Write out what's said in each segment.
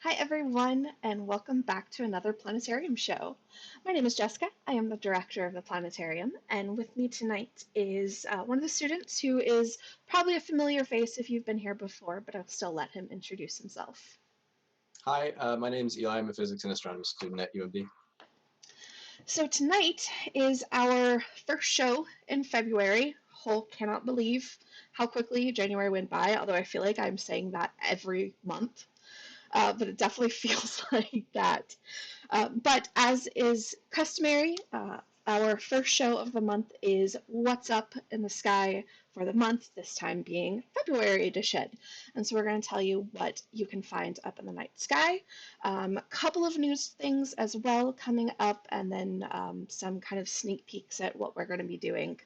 Hi everyone, and welcome back to another Planetarium show. My name is Jessica. I am the director of the Planetarium, and with me tonight is one of the students who is probably a familiar face if you've been here before, but I'll still let him introduce himself. Hi, my name's Eli. I'm a physics and astronomy student at UMD. So tonight is our first show in February. Whole cannot believe how quickly January went by, although I feel like I'm saying that every month. But it definitely feels like that. But as is customary, our first show of the month is What's Up in the Sky for the month, this time being February edition. And so we're going to tell you what you can find up in the night sky. A couple of news things as well coming up, and then some kind of sneak peeks at what we're going to be doing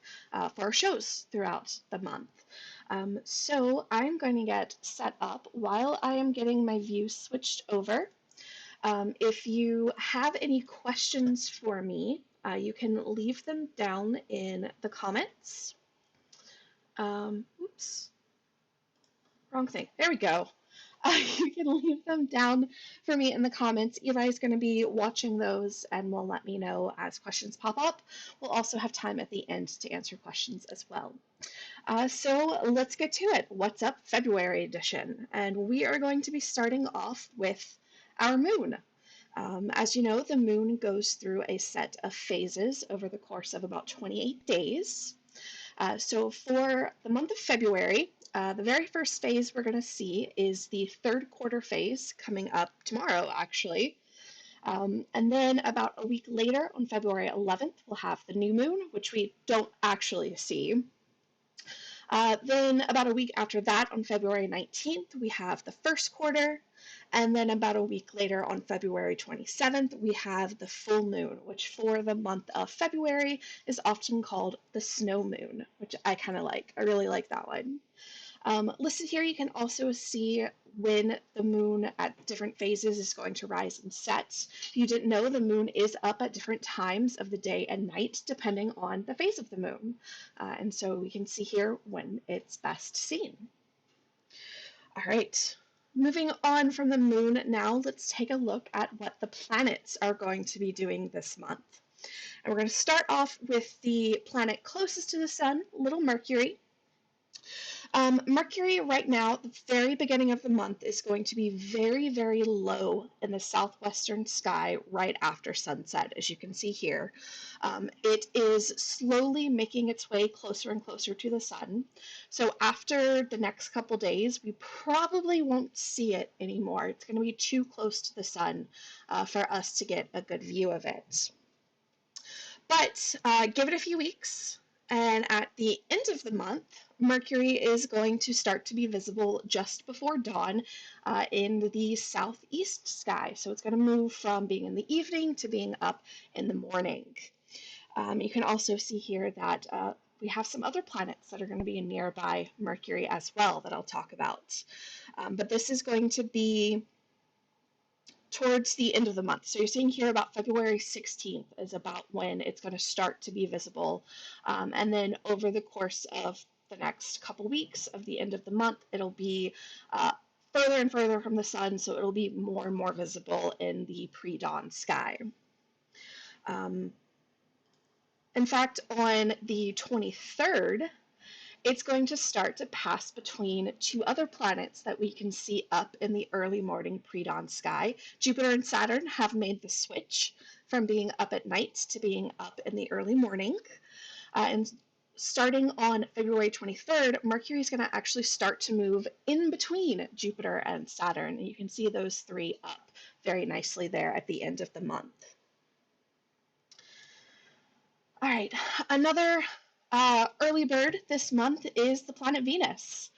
for our shows throughout the month. So I'm going to get set up while I am getting my view switched over. If you have any questions for me, you can leave them down in the comments. Oops, wrong thing. There we go. You can leave them down for me in the comments. Eli's going to be watching those and will let me know as questions pop up. We'll also have time at the end to answer questions as well. So let's get to it. What's up, February edition? And we are going to be starting off with our moon. As you know, the moon goes through a set of phases over the course of about 28 days. So for the month of February, the very first phase we're going to see is the third quarter phase coming up tomorrow, actually. And then about a week later, on February 11th, we'll have the new moon, which we don't actually see. Then about a week after that, on February 19th, we have the first quarter. And then about a week later, on February 27th, we have the full moon, which for the month of February is often called the snow moon, which I kind of like. I really like that one. Listed here, you can also see when the moon at different phases is going to rise and set. If you didn't know, the moon is up at different times of the day and night, depending on the phase of the moon. And so we can see here when it's best seen. All right, moving on from the moon now, let's take a look at what the planets are going to be doing this month. And we're going to start off with the planet closest to the sun, little Mercury. Mercury right now, the very beginning of the month, is going to be very, very low in the southwestern sky right after sunset, as you can see here. It is slowly making its way closer and closer to the sun. So after the next couple days, we probably won't see it anymore. It's going to be too close to the sun for us to get a good view of it. But give it a few weeks, and at the end of the month, Mercury is going to start to be visible just before dawn in the southeast sky. So it's going to move from being in the evening to being up in the morning. You can also see here that we have some other planets that are going to be nearby Mercury as well that I'll talk about. But this is going to be towards the end of the month. So you're seeing here about February 16th is about when it's going to start to be visible. And then over the course of the next couple weeks of the end of the month, it'll be further and further from the sun, so it'll be more and more visible in the pre-dawn sky. In fact, on the 23rd, it's going to start to pass between two other planets that we can see up in the early morning pre-dawn sky. Jupiter and Saturn have made the switch from being up at night to being up in the early morning. And starting on February 23rd, Mercury is going to actually start to move in between Jupiter and Saturn. And you can see those three up very nicely there at the end of the month. All right, another early bird this month is the planet Venus.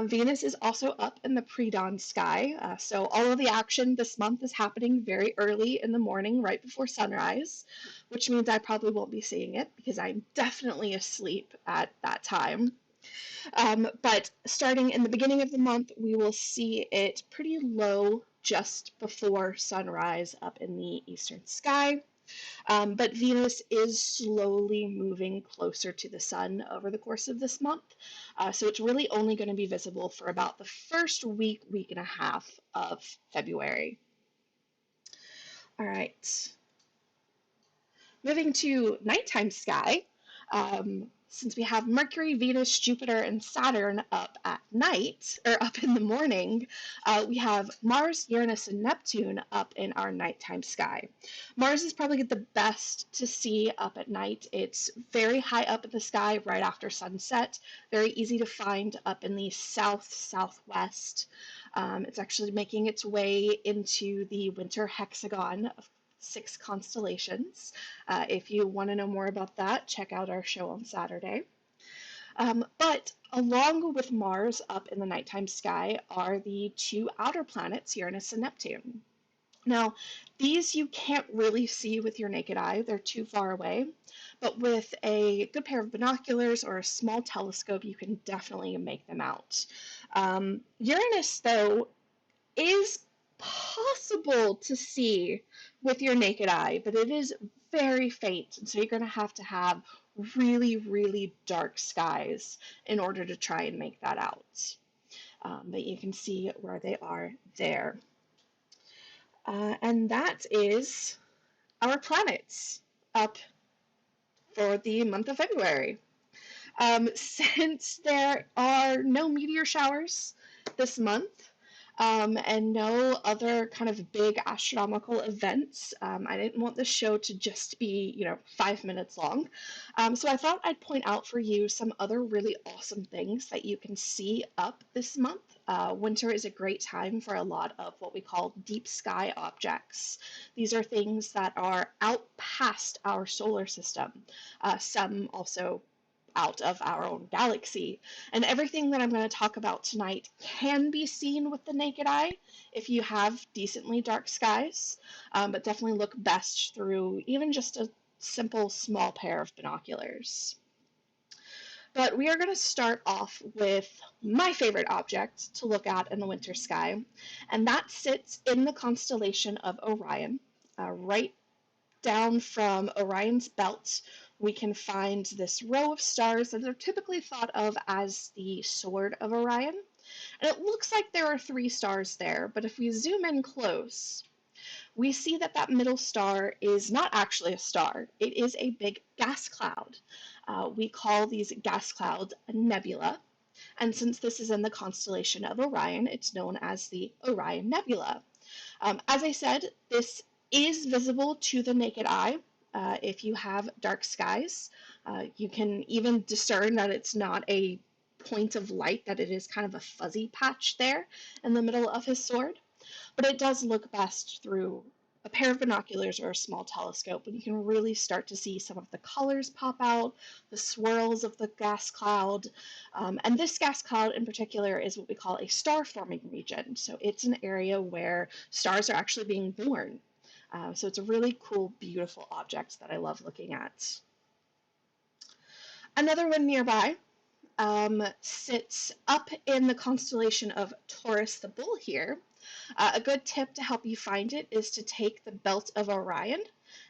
Venus is also up in the pre-dawn sky, so all of the action this month is happening very early in the morning, right before sunrise, which means I probably won't be seeing it because I'm definitely asleep at that time. But starting in the beginning of the month, we will see it pretty low just before sunrise up in the eastern sky. But Venus is slowly moving closer to the sun over the course of this month. So it's really only going to be visible for about the first week, week and a half of February. All right. Moving to nighttime sky, since we have Mercury, Venus, Jupiter, and Saturn up at night, or up in the morning, we have Mars, Uranus, and Neptune up in our nighttime sky. Mars is probably the best to see up at night. It's very high up in the sky right after sunset, very easy to find up in the southwest. It's actually making its way into the winter hexagon of 6 constellations. If you want to know more about that, check out our show on Saturday. But along with Mars up in the nighttime sky are the 2 outer planets, Uranus and Neptune. Now, these you can't really see with your naked eye, they're too far away, but with a good pair of binoculars or a small telescope, you can definitely make them out. Uranus, though, is possible to see with your naked eye, but it is very faint, and so you're going to have really, really dark skies in order to try and make that out. But you can see where they are there. And that is our planets up for the month of February. Since there are no meteor showers this month, and no other kind of big astronomical events. I didn't want the show to just be, 5 minutes long. So I thought I'd point out for you some other really awesome things that you can see up this month. Winter is a great time for a lot of what we call deep sky objects. These are things that are out past our solar system. Some also out of our own galaxy. And everything that I'm going to talk about tonight can be seen with the naked eye if you have decently dark skies, but definitely look best through even just a simple small pair of binoculars. But we are going to start off with my favorite object to look at in the winter sky, and that sits in the constellation of Orion, right down from Orion's belt, we can find this row of stars that are typically thought of as the Sword of Orion. And it looks like there are 3 stars there, but if we zoom in close, we see that that middle star is not actually a star. It is a big gas cloud. We call these gas clouds a nebula. And since this is in the constellation of Orion, it's known as the Orion Nebula. As I said, this is visible to the naked eye if you have dark skies. You can even discern that it's not a point of light, that it is kind of a fuzzy patch there in the middle of his sword. But it does look best through a pair of binoculars or a small telescope, and you can really start to see some of the colors pop out, the swirls of the gas cloud. And this gas cloud in particular is what we call a star-forming region. So it's an area where stars are actually being born. So it's a really cool, beautiful object that I love looking at. Another one nearby sits up in the constellation of Taurus the Bull here. A good tip to help you find it is to take the belt of Orion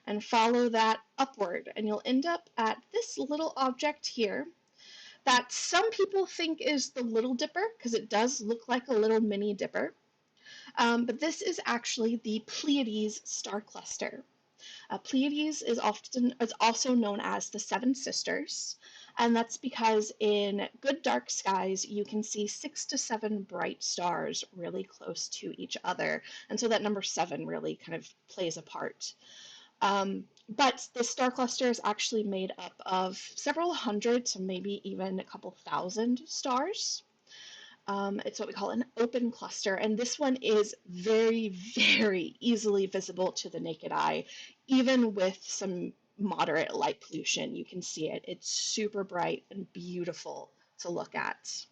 and follow that upward, and you'll end up at this little object here that some people think is the Little Dipper, because it does look like a little mini dipper. But this is actually the Pleiades star cluster. Pleiades is also known as the Seven Sisters, and that's because in good dark skies you can see 6 to 7 bright stars really close to each other, and so that number 7 really kind of plays a part. But this star cluster is actually made up of several hundred to maybe even a couple thousand stars. It's what we call an open cluster, and this one is very, very easily visible to the naked eye, even with some moderate light pollution. You can see it. It's super bright and beautiful to look at.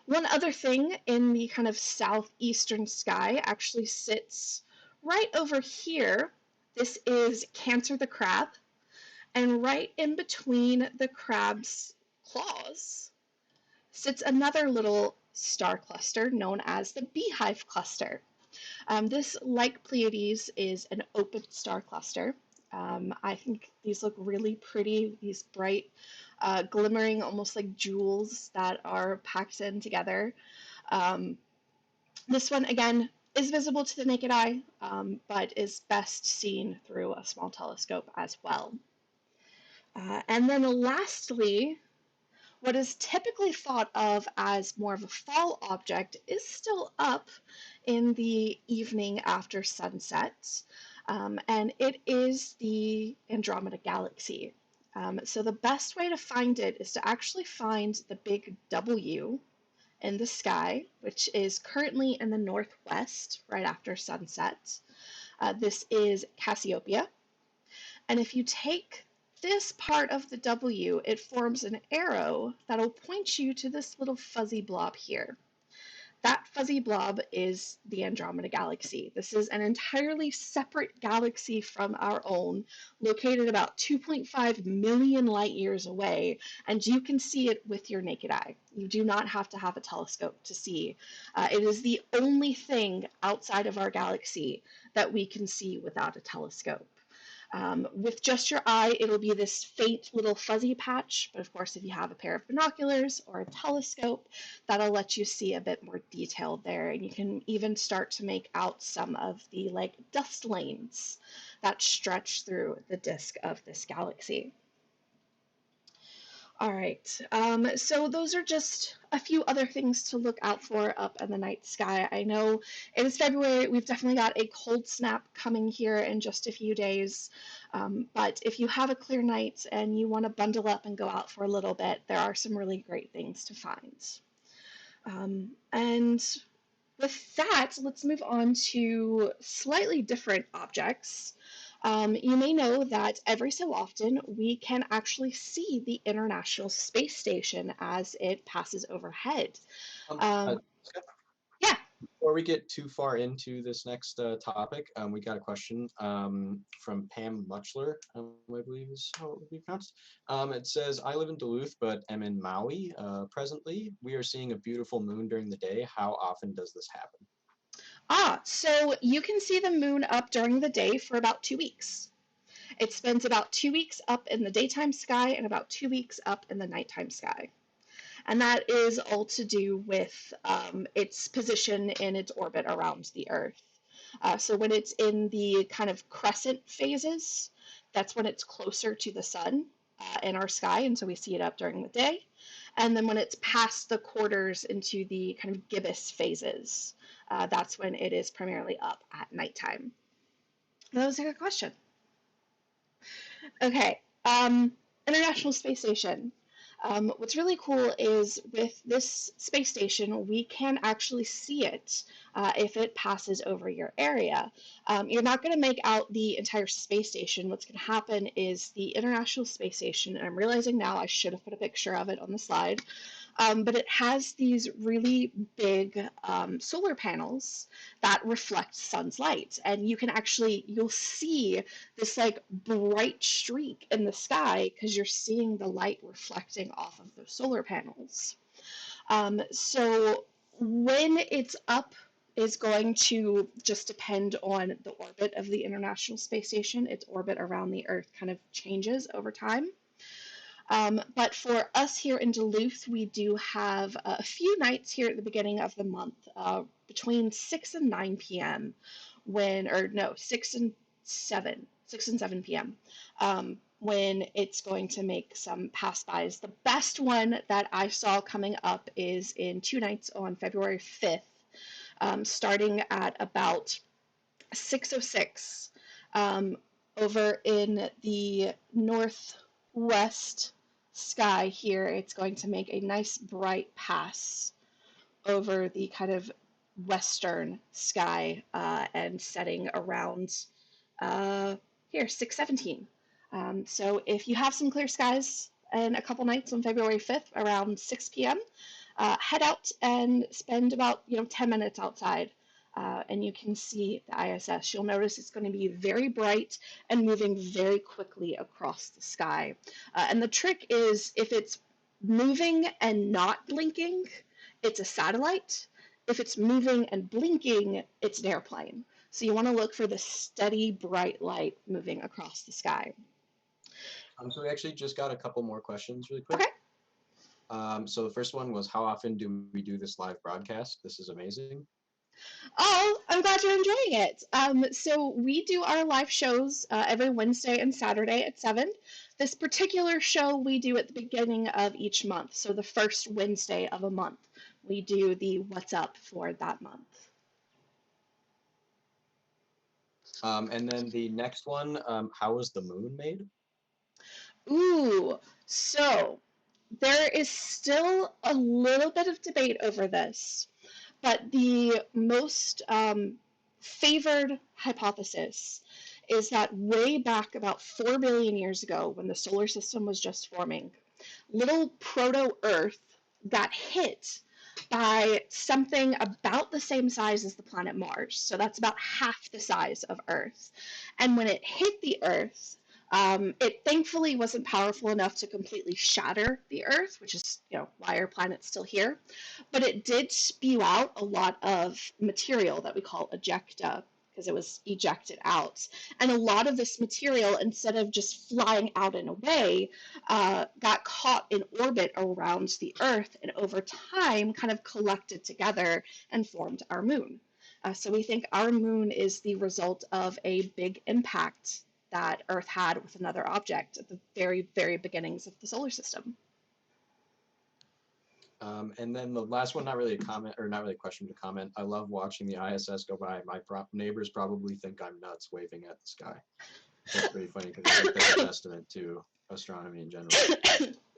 One other thing in the kind of southeastern sky actually sits right over here. This is Cancer the crab, and right in between the crab's claws sits another little star cluster known as the Beehive cluster. This, like Pleiades, is an open star cluster. I think these look really pretty, these bright, glimmering, almost like jewels that are packed in together. Um, this one, again, is visible to the naked eye, but is best seen through a small telescope as well. And then lastly, what is typically thought of as more of a fall object is still up in the evening after sunset, and it is the Andromeda Galaxy. So the best way to find it is to actually find the big W in the sky, which is currently in the northwest right after sunset. This is Cassiopeia. And if you take this part of the W, it forms an arrow that'll point you to this little fuzzy blob here. That fuzzy blob is the Andromeda Galaxy. This is an entirely separate galaxy from our own, located about 2.5 million light years away, and you can see it with your naked eye. You do not have to have a telescope to see. It is the only thing outside of our galaxy that we can see without a telescope. With just your eye, it'll be this faint little fuzzy patch, but of course, if you have a pair of binoculars or a telescope, that'll let you see a bit more detail there, and you can even start to make out some of the like dust lanes that stretch through the disk of this galaxy. All right, so those are just a few other things to look out for up in the night sky. I know it is February. We've definitely got a cold snap coming here in just a few days. But if you have a clear night and you want to bundle up and go out for a little bit, there are some really great things to find. And with that, let's move on to slightly different objects. You may know that every so often we can actually see the International Space Station as it passes overhead. Um, Scott, yeah, before we get too far into this next topic, we got a question from Pam Muchler, I believe is how it would be pronounced. It says, I live in Duluth, but am in Maui presently. We are seeing a beautiful moon during the day. How often does this happen? so you can see the moon up during the day for about 2 weeks. It spends about 2 weeks up in the daytime sky and about 2 weeks up in the nighttime sky. And that is all to do with its position in its orbit around the Earth. So when it's in the kind of crescent phases, that's when it's closer to the sun in our sky, and so we see it up during the day. And then when it's past the quarters into the kind of gibbous phases, that's when it is primarily up at nighttime. That was a good question. Okay, International Space Station. What's really cool is with this space station, we can actually see it if it passes over your area. You're not going to make out the entire space station. What's going to happen is the International Space Station, and I'm realizing now I should have put a picture of it on the slide, but it has these really big solar panels that reflect sun's light, and you can actually, you'll see this like bright streak in the sky because you're seeing the light reflecting off of those solar panels. So when it's up is going to just depend on the orbit of the International Space Station. Its orbit around the Earth kind of changes over time. But for us here in Duluth, we do have a few nights here at the beginning of the month, between 6 and 9 p.m. Or no, 6 and 7 p.m. When it's going to make some pass-bys. The best one that I saw coming up is in 2 nights on February 5th, starting at about 6:06, over in the northwest sky here. It's going to make a nice bright pass over the kind of western sky and setting around here 6:17. So if you have some clear skies and a couple nights on February 5th around 6 p.m., head out and spend about 10 minutes outside. And you can see the ISS. You'll notice it's going to be very bright and moving very quickly across the sky. And the trick is if it's moving and not blinking, it's a satellite. If it's moving and blinking, it's an airplane. So you want to look for the steady, bright light moving across the sky. So we actually just got a couple more questions really quick. Okay. So the first one was, how often do we do this live broadcast? This is amazing. Oh, I'm glad you're enjoying it. So we do our live shows every Wednesday and Saturday at 7. This particular show we do at the beginning of each month. So the first Wednesday of a month, we do the What's Up for that month. And then the next one, how was the moon made? Ooh, so there is still a little bit of debate over this, but the most favored hypothesis is that way back about 4 billion years ago, when the solar system was just forming, little proto Earth got hit by something about the same size as the planet Mars. So that's about half the size of Earth. And when it hit the Earth, it thankfully wasn't powerful enough to completely shatter the Earth, which is why our planet's still here. But it did spew out a lot of material that we call ejecta, because it was ejected out. And a lot of this material, instead of just flying out and away, got caught in orbit around the Earth, and over time kind of collected together and formed our moon. So we think our moon is the result of a big impact that Earth had with another object at the very, very beginnings of the solar system. And then the last one, not really a comment, or not really a question to comment. I love watching the ISS go by. My neighbors probably think I'm nuts waving at the sky. That's pretty funny because I think that's a testament to astronomy in general.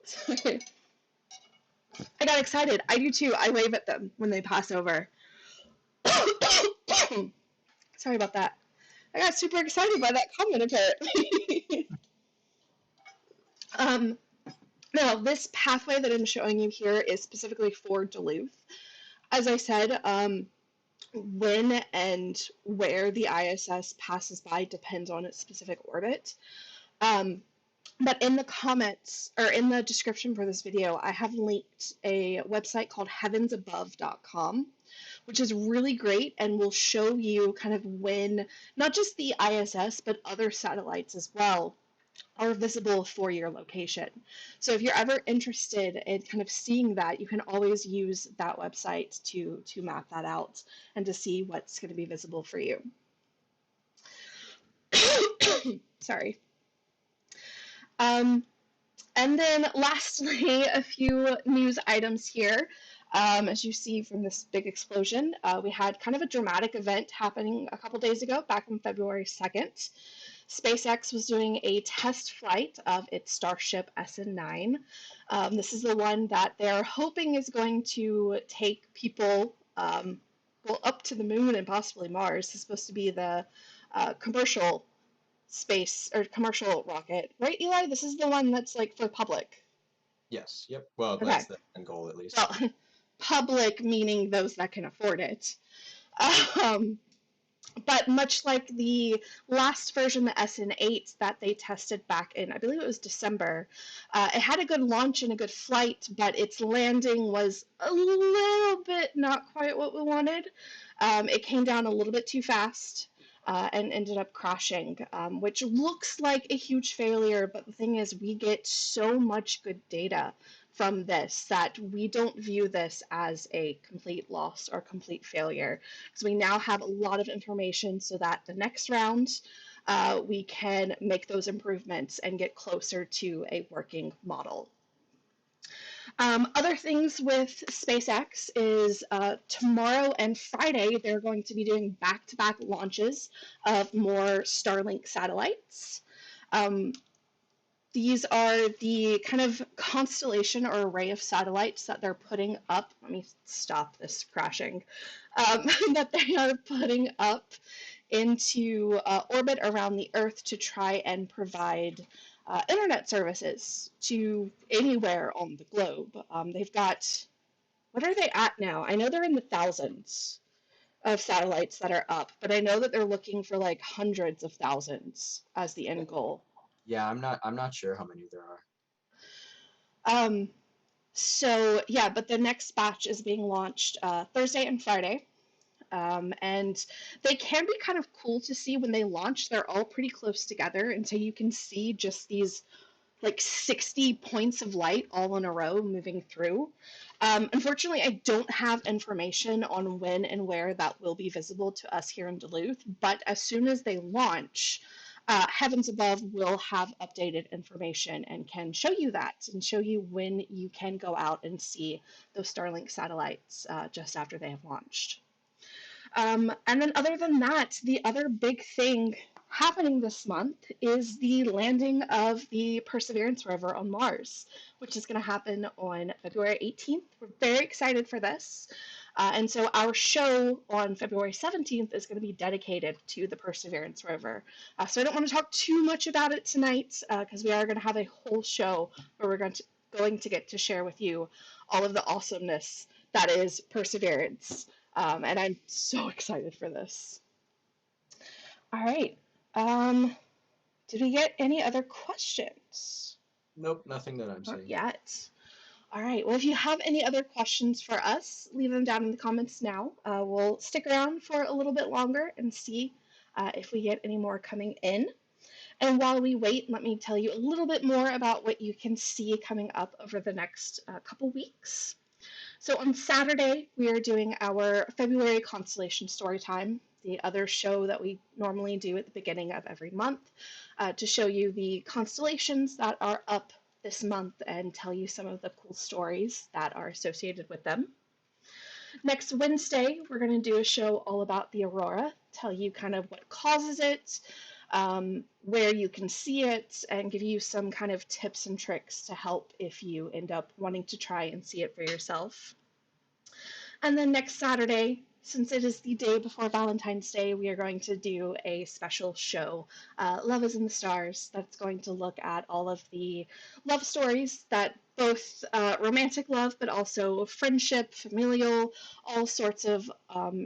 Sorry. I got excited. I do too. I wave at them when they pass over. Sorry about that. I got super excited by that comment, apparently. Now, this pathway that I'm showing you here is specifically for Duluth. As I said, when and where the ISS passes by depends on its specific orbit. But in the comments, or in the description for this video, I have linked a website called heavensabove.com, which is really great and will show you kind of when, not just the ISS, but other satellites as well, are visible for your location. So if you're ever interested in kind of seeing that, you can always use that website to map that out and to see what's going to be visible for you. Sorry. And then lastly, a few news items here. As you see from this big explosion, we had kind of a dramatic event happening a couple days ago, back on February 2nd. SpaceX was doing a test flight of its Starship SN9. This is the one that they're hoping is going to take people well, up to the moon and possibly Mars. It's supposed to be the commercial space or commercial rocket, right, Eli? This is the one that's like for public. Yes. Yep. Well, Okay. that's the end goal at least. Well, public meaning those that can afford it. But much like the last version, the SN8 that they tested back in, I believe it was December, it had a good launch and a good flight, but its landing was a little bit not quite what we wanted. It came down a little bit too fast. And ended up crashing, which looks like a huge failure. But the thing is, we get so much good data from this that we don't view this as a complete loss or complete failure, because we now have a lot of information so that the next round we can make those improvements and get closer to a working model. Other things with SpaceX is tomorrow and Friday, they're going to be doing back-to-back launches of more Starlink satellites. These are the kind of constellation or array of satellites that they're putting up. Let me stop this crashing. That they are putting up into orbit around the Earth to try and provide internet services to anywhere on the globe. They've got, what are they at now? I know they're in the thousands of satellites that are up, but I know that they're looking for like hundreds of thousands as the end goal. Yeah, I'm not sure how many there are. So yeah, but the next batch is being launched Thursday and Friday. And they can be kind of cool to see when they launch. They're all pretty close together, and so you can see just these like 60 points of light all in a row moving through. Unfortunately, I don't have information on when and where that will be visible to us here in Duluth, but as soon as they launch, Heavens Above will have updated information and can show you that and show you when you can go out and see those Starlink satellites just after they have launched. And then, other than that, the other big thing happening this month is the landing of the Perseverance rover on Mars, which is going to happen on February 18th. We're very excited for this. And so, our show on February 17th is going to be dedicated to the Perseverance rover. So, I don't want to talk too much about it tonight because we are going to have a whole show where we're going to get to share with you all of the awesomeness that is Perseverance. And I'm so excited for this. All right. Did we get any other questions? Nope, nothing that I'm Not seeing. yet. All right. Well, if you have any other questions for us, leave them down in the comments now. We'll stick around for a little bit longer and see if we get any more coming in. And while we wait, let me tell you a little bit more about what you can see coming up over the next couple weeks. So on Saturday, we are doing our February constellation story time, the other show that we normally do at the beginning of every month, to show you the constellations that are up this month and tell you some of the cool stories that are associated with them. Next Wednesday, we're going to do a show all about the aurora, tell you kind of what causes it, where you can see it, and give you some kind of tips and tricks to help if you end up wanting to try and see it for yourself. And then next Saturday, since it is the day before Valentine's Day, we are going to do a special show, Love is in the Stars, that's going to look at all of the love stories that both romantic love, but also friendship, familial, all sorts of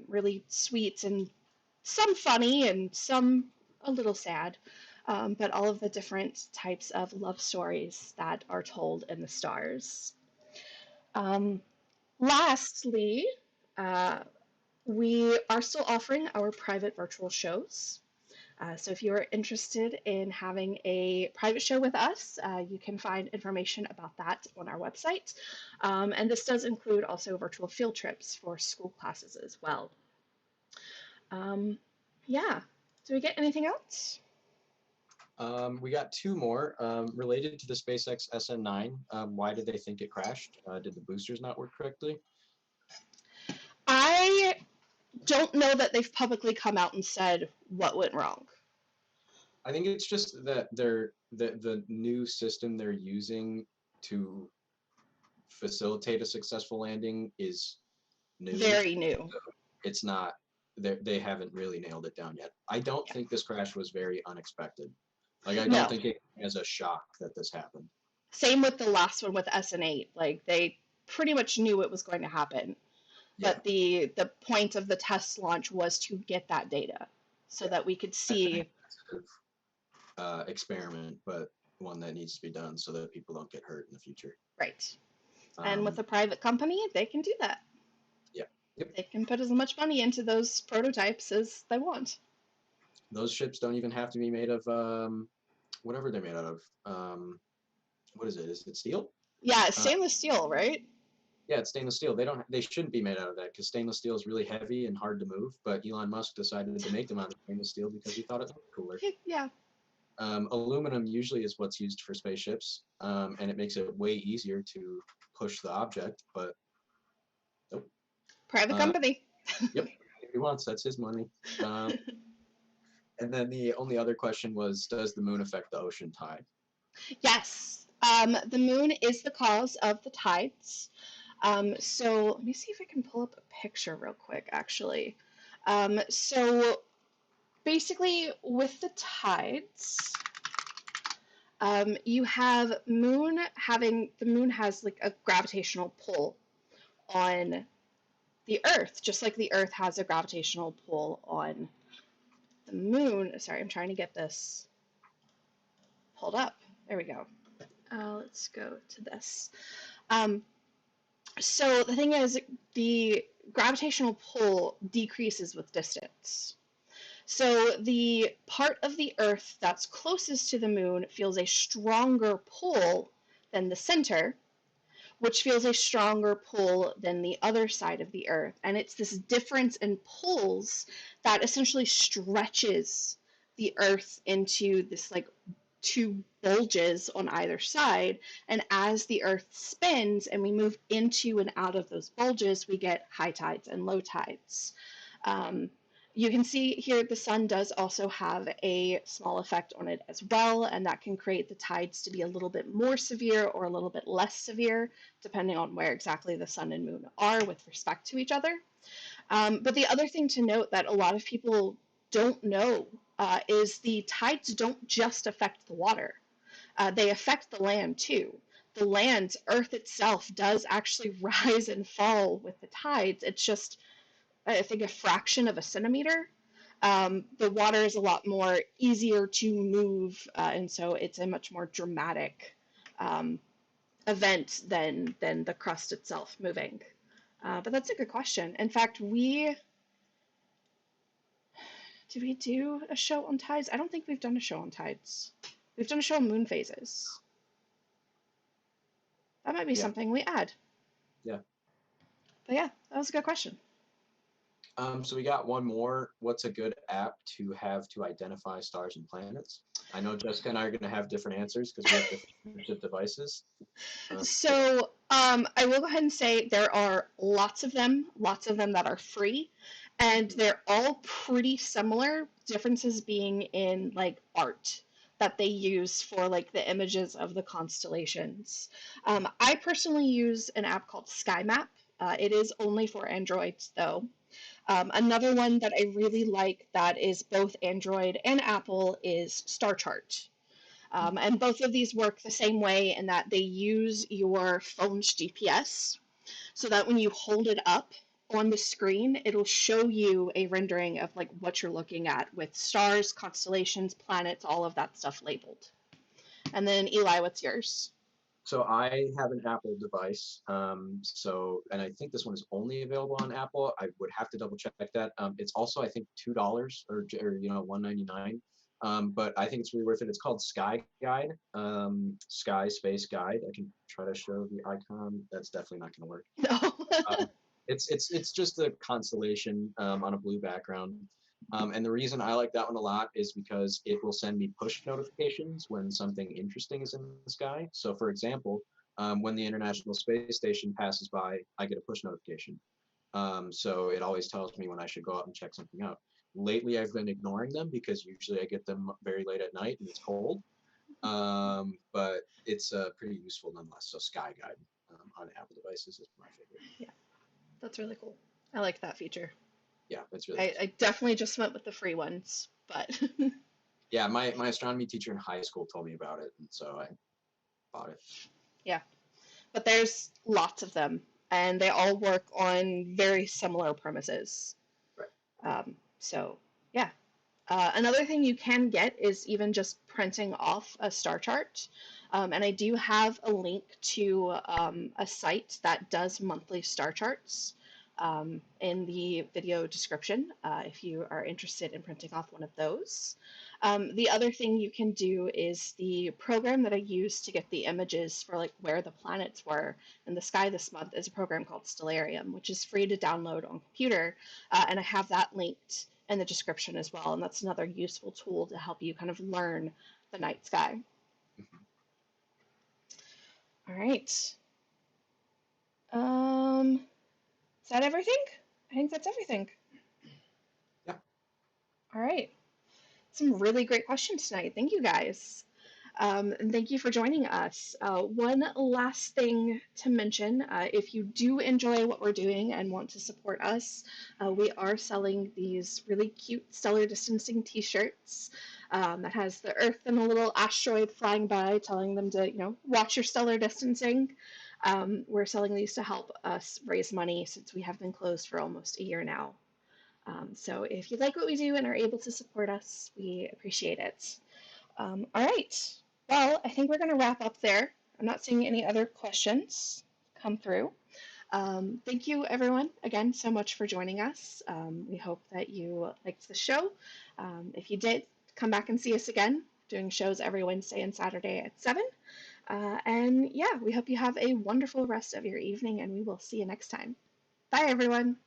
really sweet and some funny and some a little sad, but all of the different types of love stories that are told in the stars. Um, Lastly, uh, we are still offering our private virtual shows. So if you're interested in having a private show with us, you can find information about that on our website. And this does include also virtual field trips for school classes as well. Yeah. Do we get anything else? We got two more related to the SpaceX SN9. Why did they think it crashed? Did the boosters not work correctly? I don't know that they've publicly come out and said what went wrong. I think it's just that the new system they're using to facilitate a successful landing is new. Very new. It's not they haven't really nailed it down yet. I don't Yeah. think this crash was very unexpected. Like I don't No. think it as a shock that this happened. Same with the last one with SN8. Like they pretty much knew it was going to happen. Yeah, But the point of the test launch was to get that data so yeah. that we could That's an see. expensive experiment, but one that needs to be done so that people don't get hurt in the future. Right. And with Um, a private company, they can do that. yeah. Yep. They can put as much money into those prototypes as they want. Those ships don't even have to be made of whatever they're made out of. What is it? Is it steel? Yeah, Uh, stainless steel, right? yeah, it's stainless steel. They shouldn't be made out of that because stainless steel is really heavy and hard to move. But Elon Musk decided to make them out of stainless steel because he thought it looked cooler. Yeah. Aluminum usually is what's used for spaceships, and it makes it way easier to push the object. But nope. Private Uh, company. yep. If he wants, that's his money. Um, and then the only other question was, does the moon affect the ocean tide? Yes. The moon is the cause of the tides. So let me see if I can pull up a picture real quick, actually. So basically, with the tides, you have the moon has like a gravitational pull on the Earth, just like the Earth has a gravitational pull on the moon. Sorry, I'm trying to get this pulled up. There we go. Let's go to this. So the thing is, the gravitational pull decreases with distance. So the part of the Earth that's closest to the moon feels a stronger pull than the center, which feels a stronger pull than the other side of the Earth. And it's this difference in pulls that essentially stretches the Earth into this like two bulges on either side. And as the Earth spins and we move into and out of those bulges, we get high tides and low tides. Um, you can see here the sun does also have a small effect on it as well, and that can create the tides to be a little bit more severe or a little bit less severe, depending on where exactly the sun and moon are with respect to each other. But the other thing to note that a lot of people don't know is the tides don't just affect the water. They affect the land too. The land, Earth itself, does actually rise and fall with the tides. It's just, I think, a fraction of a centimeter. The water is a lot more easier to move, and so it's a much more dramatic um, event than the crust itself moving. But that's a good question. In fact, did we do a show on tides? I don't think we've done a show on tides. We've done a show on moon phases. That might be Yeah. something we add. Yeah. But yeah, that was a good question. So we got one more. What's a good app to have to identify stars and planets? I know Jessica and I are going to have different answers because we have different devices. So I will go ahead and say there are lots of them that are free, and they're all pretty similar. Differences being in like art that they use for like the images of the constellations. I personally use an app called SkyMap. It is only for Androids though. Another one that I really like that is both Android and Apple is Star Chart. And both of these work the same way in that they use your phone's GPS so that when you hold it up on the screen, it'll show you a rendering of like what you're looking at with stars, constellations, planets, all of that stuff labeled. And then Eli, what's yours? So I have an Apple device. And I think this one is only available on Apple. I would have to double check that. It's also I think $2 or $1.99. But I think it's really worth it. It's called Sky Guide, Sky Space Guide. I can try to show the icon. That's definitely not going to work. No. Um, it's just a constellation on a blue background. And the reason I like that one a lot is because it will send me push notifications when something interesting is in the sky. So, for example, when the International Space Station passes by, I get a push notification. So it always tells me when I should go out and check something out. Lately, I've been ignoring them because usually I get them very late at night and it's cold. But it's pretty useful nonetheless. So Sky Guide on Apple devices is my favorite. Yeah, that's really cool. I like that feature. Yeah, it's really I definitely just went with the free ones, but yeah. My astronomy teacher in high school told me about it, and so I bought it. yeah. But there's lots of them, and they all work on very similar premises. Right. So, yeah. Another thing you can get is even just printing off a star chart. And I do have a link to a site that does monthly star charts in the video description if you are interested in printing off one of those. The other thing you can do is the program that I used to get the images for like where the planets were in the sky this month is a program called Stellarium, which is free to download on computer, and I have that linked in the description as well. And that's another useful tool to help you kind of learn the night sky. All right. Is that everything? I think that's everything. Yeah. All right. Some really great questions tonight. Thank you guys. And thank you for joining us. One last thing to mention, if you do enjoy what we're doing and want to support us, we are selling these really cute stellar distancing t-shirts that has the Earth and a little asteroid flying by telling them to, watch your stellar distancing. We're selling these to help us raise money since we have been closed for almost a year now. So if you like what we do and are able to support us, we appreciate it. All right. Well, I think we're going to wrap up there. I'm not seeing any other questions come through. Thank you, everyone, again, so much for joining us. We hope that you liked the show. If you did, come back and see us again, doing shows every Wednesday and Saturday at 7. And yeah, we hope you have a wonderful rest of your evening, and we will see you next time. Bye, everyone.